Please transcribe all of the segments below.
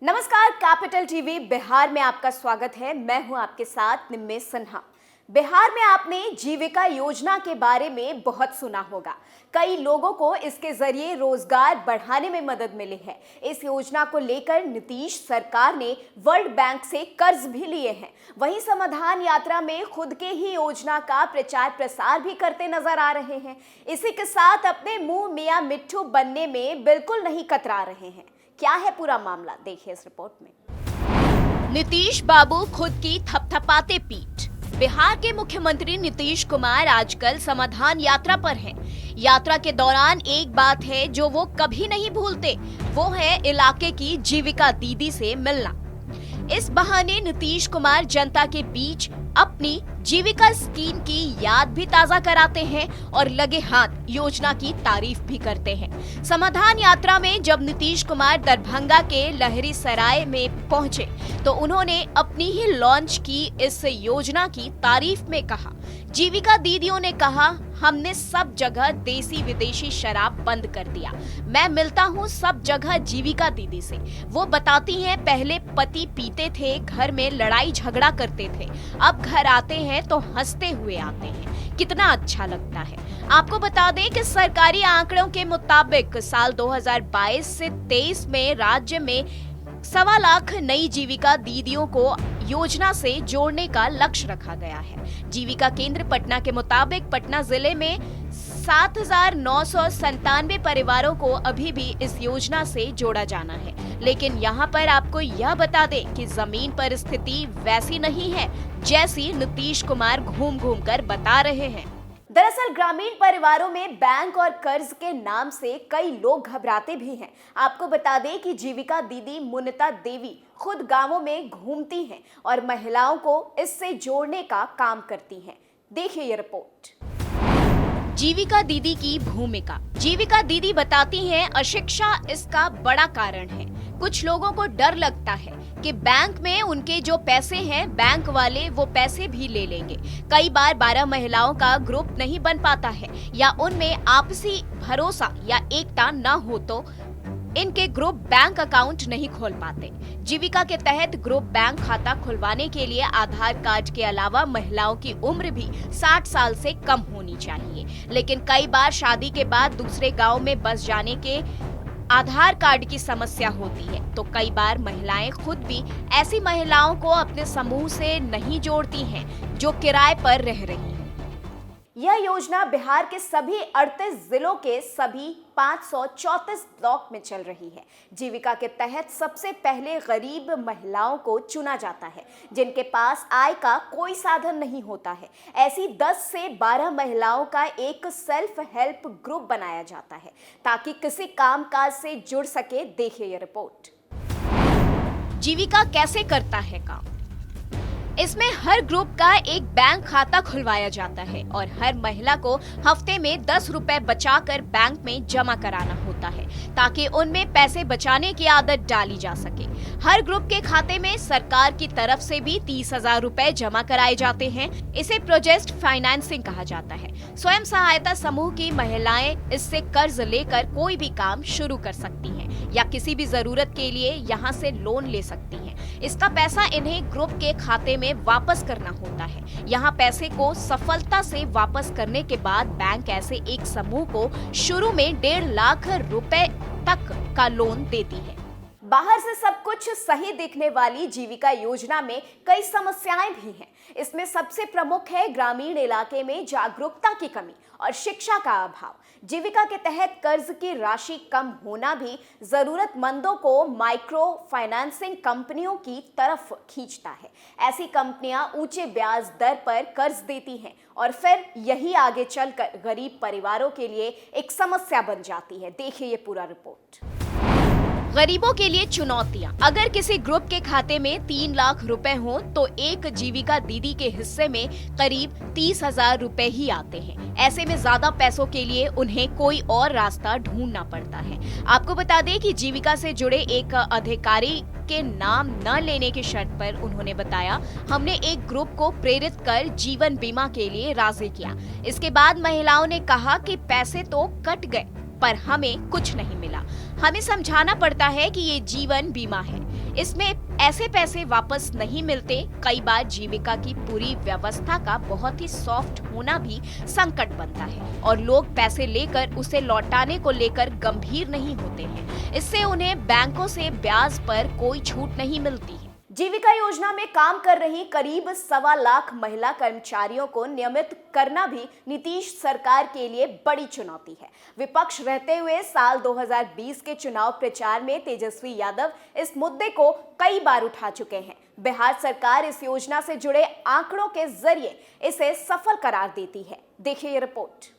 नमस्कार, capital TV Bihar में आपका स्वागत है। मैं हूं आपके साथ निम्मे सिन्हा। बिहार में आपने जीविका योजना के बारे में बहुत सुना होगा। कई लोगों को इसके जरिए रोजगार बढ़ाने में मदद मिली है। इस योजना को लेकर नीतीश सरकार ने वर्ल्ड बैंक से कर्ज भी लिए हैं। वहीं समाधान यात्रा में खुद के ही योजना का प्रचार प्रसार भी करते नजर आ रहे हैं। इसी के साथ अपने मुंह मियां मिट्ठू बनने में बिल्कुल नहीं कतरा रहे हैं। क्या है पूरा मामला, देखिए इस रिपोर्ट में। नीतीश बाबू खुद की थपथपाते पीठ। बिहार के मुख्यमंत्री नीतीश कुमार आजकल समाधान यात्रा पर हैं। यात्रा के दौरान एक बात है जो वो कभी नहीं भूलते, वो है इलाके की जीविका दीदी से मिलना। इस बहाने नीतीश कुमार जनता के बीच अपनी जीविका स्कीम की याद भी ताजा कराते हैं और लगे हाथ योजना की तारीफ भी करते हैं। समाधान यात्रा में जब नीतीश कुमार दरभंगा के लहरीसराय में पहुंचे तो उन्होंने अपनी ही लॉन्च की इस योजना की तारीफ में कहा। जीविका दीदियों ने कहा, हमने सब जगह देसी विदेशी शराब बंद कर दिया। मैं मिलता हूँ सब जगह जीविका दीदी से। वो बताती हैं पहले पति पीते थे, घर में लड़ाई झगड़ा करते थे, अब घर आते हैं तो हंसते हुए आते हैं। कितना अच्छा लगता है। आपको बता दें कि सरकारी आंकड़ों के मुताबिक साल 2022 से 23 में राज्य में 1.25 लाख नई जीविका दीदियों को योजना से जोड़ने का लक्ष्य रखा गया है। जीविका केंद्र पटना के मुताबिक पटना जिले में 7,997 परिवारों को अभी भी इस योजना से जोड़ा जाना है। लेकिन यहाँ पर आपको यह बता दें कि जमीन पर स्थिति वैसी नहीं है जैसी नीतीश कुमार घूम घूम कर बता रहे हैं। दरअसल ग्रामीण परिवारों में बैंक और कर्ज के नाम से कई लोग घबराते भी हैं। आपको बता दें कि जीविका दीदी मुनिता देवी खुद गांवों में घूमती हैं और महिलाओं को इससे जोड़ने का काम करती हैं। देखिए ये रिपोर्ट। जीविका दीदी की भूमिका। जीविका दीदी बताती हैं अशिक्षा इसका बड़ा कारण है। कुछ लोगों को डर लगता है कि बैंक में उनके जो पैसे हैं बैंक वाले वो पैसे भी ले लेंगे। कई बार 12 महिलाओं का ग्रुप नहीं बन पाता है या उनमें आपसी भरोसा या एकता न हो तो इनके ग्रुप बैंक अकाउंट नहीं खोल पाते। जीविका के तहत ग्रुप बैंक खाता खुलवाने के लिए आधार कार्ड के अलावा महिलाओं की उम्र भी 60 साल से कम होनी चाहिए। लेकिन कई बार शादी के बाद दूसरे गांव में बस जाने के आधार कार्ड की समस्या होती है तो कई बार महिलाएं खुद भी ऐसी महिलाओं को अपने समूह से नहीं जोड़ती हैं जो किराए पर रह रही हैं। यह योजना बिहार के सभी 38 जिलों के सभी 534 ब्लॉक में चल रही है। जीविका के तहत सबसे पहले गरीब महिलाओं को चुना जाता है जिनके पास आय का कोई साधन नहीं होता है। ऐसी 10 से 12 महिलाओं का एक सेल्फ हेल्प ग्रुप बनाया जाता है ताकि किसी कामकाज से जुड़ सके। देखिए ये रिपोर्ट। जीविका कैसे करता है काम। इसमें हर ग्रुप का एक बैंक खाता खुलवाया जाता है और हर महिला को हफ्ते में 10 रुपए बचाकर बैंक में जमा कराना होता है ताकि उनमें पैसे बचाने की आदत डाली जा सके। हर ग्रुप के खाते में सरकार की तरफ से भी 30,000 रुपए जमा कराए जाते हैं। इसे प्रोजेक्ट फाइनेंसिंग कहा जाता है। स्वयं सहायता समूह की महिलाएं इससे कर्ज लेकर कोई भी काम शुरू कर सकती हैं या किसी भी जरूरत के लिए यहाँ से लोन ले सकती हैं। इसका पैसा इन्हें ग्रुप के खाते में वापस करना होता है। यहाँ पैसे को सफलता से वापस करने के बाद बैंक ऐसे एक समूह को शुरू में 1.5 लाख रुपए तक का लोन देती है। बाहर से सब कुछ सही दिखने वाली जीविका योजना में कई समस्याएं भी हैं। इसमें सबसे प्रमुख है ग्रामीण इलाके में जागरूकता की कमी और शिक्षा का अभाव। जीविका के तहत कर्ज की राशि कम होना भी जरूरतमंदों को माइक्रो फाइनेंसिंग कंपनियों की तरफ खींचता है। ऐसी कंपनियां ऊंचे ब्याज दर पर कर्ज देती हैं और फिर यही आगे चलकर गरीब परिवारों के लिए एक समस्या बन जाती है। देखिए ये पूरा रिपोर्ट। गरीबों के लिए चुनौतियां। अगर किसी ग्रुप के खाते में 3 लाख रुपए हो तो एक जीविका दीदी के हिस्से में करीब 30,000 रुपए ही आते हैं। ऐसे में ज्यादा पैसों के लिए उन्हें कोई और रास्ता ढूंढना पड़ता है। आपको बता दें कि जीविका से जुड़े एक अधिकारी के नाम न लेने की शर्त पर उन्होंने बताया, हमने एक ग्रुप को प्रेरित कर जीवन बीमा के लिए राजी किया। इसके बाद महिलाओं ने कहा कि पैसे तो कट गए पर हमें कुछ नहीं मिला। हमें समझाना पड़ता है कि ये जीवन बीमा है, इसमें ऐसे पैसे वापस नहीं मिलते। कई बार जीविका की पूरी व्यवस्था का बहुत ही सॉफ्ट होना भी संकट बनता है और लोग पैसे लेकर उसे लौटाने को लेकर गंभीर नहीं होते हैं। इससे उन्हें बैंकों से ब्याज पर कोई छूट नहीं मिलती है। जीविका योजना में काम कर रही करीब 1.25 लाख महिला कर्मचारियों को नियमित करना भी नीतीश सरकार के लिए बड़ी चुनौती है। विपक्ष रहते हुए साल 2020 के चुनाव प्रचार में तेजस्वी यादव इस मुद्दे को कई बार उठा चुके हैं। बिहार सरकार इस योजना से जुड़े आंकड़ों के जरिए इसे सफल करार देती है। देखिए ये रिपोर्ट।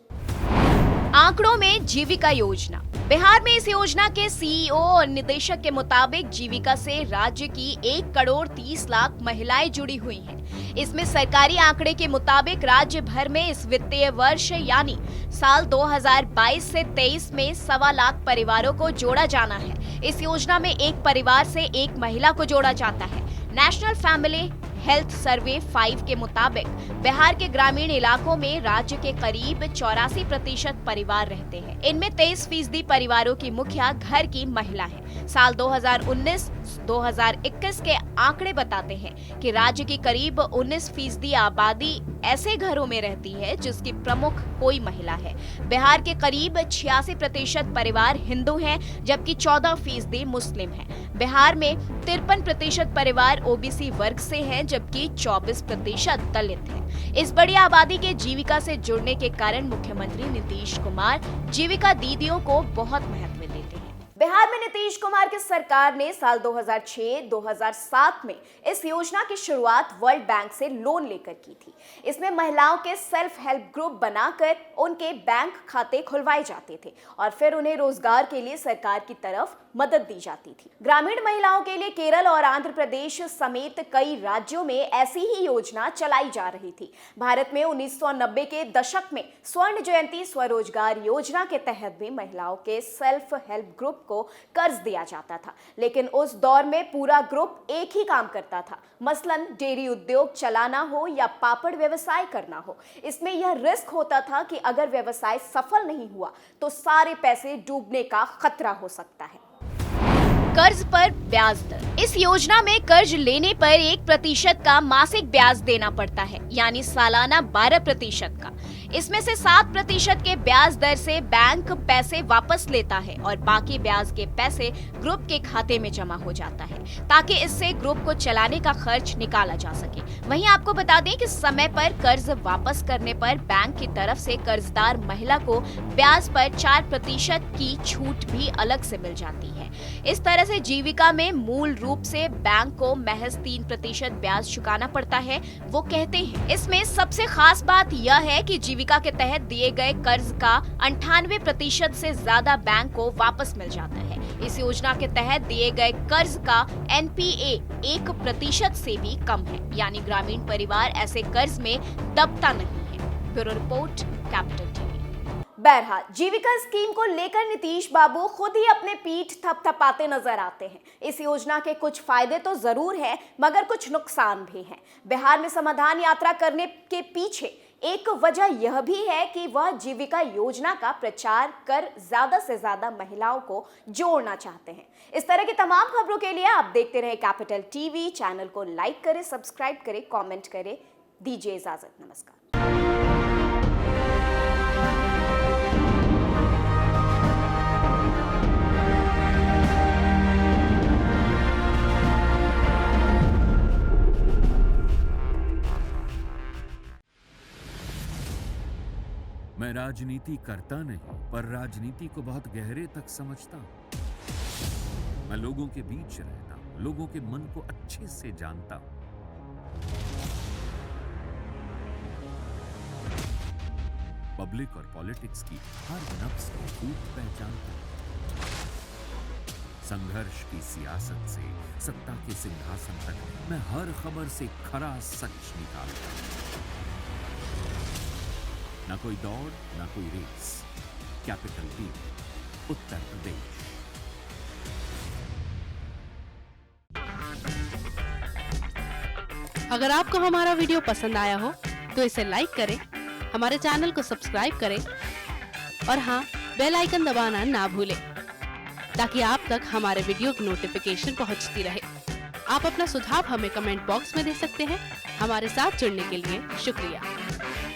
आंकड़ों में जीविका योजना। बिहार में इस योजना के सीईओ और निदेशक के मुताबिक जीविका से राज्य की 1 करोड़ 30 लाख महिलाएं जुड़ी हुई हैं। इसमें सरकारी आंकड़े के मुताबिक राज्य भर में इस वित्तीय वर्ष यानी साल 2022 से 23 में 1.25 लाख परिवारों को जोड़ा जाना है। इस योजना में एक परिवार से एक महिला को जोड़ा जाता है। नेशनल फैमिली हेल्थ सर्वे 5 के मुताबिक बिहार के ग्रामीण इलाकों में राज्य के करीब 84% परिवार रहते हैं। इनमें 23% परिवारों की मुखिया घर की महिला है। साल 2019-2021 के आंकड़े बताते हैं कि राज्य की करीब 19% आबादी ऐसे घरों में रहती है जिसकी प्रमुख कोई महिला है। बिहार के करीब 86% परिवार हिंदू हैं, जबकि 14% मुस्लिम हैं। बिहार में 53% परिवार ओबीसी वर्ग से हैं, जबकि 24% दलित हैं। इस बड़ी आबादी के जीविका से जुड़ने के कारण मुख्यमंत्री नीतीश कुमार जीविका दीदियों को बहुत महत्व देते हैं। बिहार में नीतीश कुमार की सरकार ने साल 2006-2007 में इस योजना की शुरुआत वर्ल्ड बैंक से लोन लेकर की थी। इसमें महिलाओं के सेल्फ हेल्प ग्रुप बनाकर उनके बैंक खाते खुलवाए जाते थे और फिर उन्हें रोजगार के लिए सरकार की तरफ मदद दी जाती थी। ग्रामीण महिलाओं के लिए केरल और आंध्र प्रदेश समेत कई राज्यों में ऐसी ही योजना चलाई जा रही थी। भारत में 1990 के दशक में स्वर्ण जयंती स्वरोजगार योजना के तहत भी महिलाओं के सेल्फ हेल्प ग्रुप को कर्ज दिया जाता था, लेकिन उस दौर में पूरा ग्रुप एक ही काम करता था, मसलन डेयरी उद्योग चलाना हो या पापड़ व्यवसाय करना हो। इसमें यह रिस्क होता था कि अगर व्यवसाय सफल नहीं हुआ तो सारे पैसे डूबने का खतरा हो सकता है। कर्ज पर ब्याज दर। इस योजना में कर्ज लेने पर 1% का मासिक ब्याज देना पड़ता है, यानी सालाना 12% का। इसमें से 7% के ब्याज दर से बैंक पैसे वापस लेता है और बाकी ब्याज के पैसे ग्रुप के खाते में जमा हो जाता है, ताकि इससे ग्रुप को चलाने का खर्च निकाला जा सके। वहीं आपको बता दें कि समय पर कर्ज वापस करने पर बैंक की तरफ से कर्जदार महिला को ब्याज पर 4% की छूट भी अलग से मिल जाती है। इस तरह से जीविका में मूल रूप से बैंक को महज 3% ब्याज चुकाना पड़ता है। वो कहते हैं इसमें सबसे खास बात यह है कि जीविका के तहत दिए गए कर्ज का 98% से ज्यादा बैंक को वापस मिल जाता है। इस योजना के तहत दिए गए कर्ज का NPA 1% से भी कम है, यानी ग्रामीण परिवार ऐसे कर्ज में दबता नहीं है। Bureau report, capital TV. बहरहाल जीविका स्कीम को लेकर नीतीश बाबू खुद ही अपने पीठ थपथपाते नजर आते हैं। इस योजना के कुछ फायदे तो जरूर हैं, मगर कुछ नुकसान भी हैं। बिहार में समाधान यात्रा करने के पीछे एक वजह यह भी है कि वह जीविका योजना का प्रचार कर ज्यादा से ज्यादा महिलाओं को जोड़ना चाहते हैं। इस तरह की तमाम खबरों के लिए आप देखते रहे कैपिटल टीवी। चैनल को लाइक करें, सब्सक्राइब करें, कमेंट करें। दीजिए इजाजत, नमस्कार। मैं राजनीति करता नहीं, पर राजनीति को बहुत गहरे तक समझता हूं। मैं लोगों के बीच रहता हूं, लोगों के मन को अच्छे से जानता हूं। पब्लिक और पॉलिटिक्स की हर नब्ज को खूब पहचानता हूं। संघर्ष की सियासत से सत्ता के सिंहासन तक मैं हर खबर से खरा सच निकालता हूं। ना कोई दौड़, ना कोई race. Capital TV, Uttar Pradesh. अगर आपको हमारा वीडियो पसंद आया हो तो इसे लाइक करें, हमारे चैनल को सब्सक्राइब करें और हाँ, बेल आइकन दबाना ना भूलें। ताकि आप तक हमारे वीडियो की नोटिफिकेशन पहुंचती रहे। आप अपना सुझाव हमें कमेंट बॉक्स में दे सकते हैं। हमारे साथ जुड़ने के लिए शुक्रिया।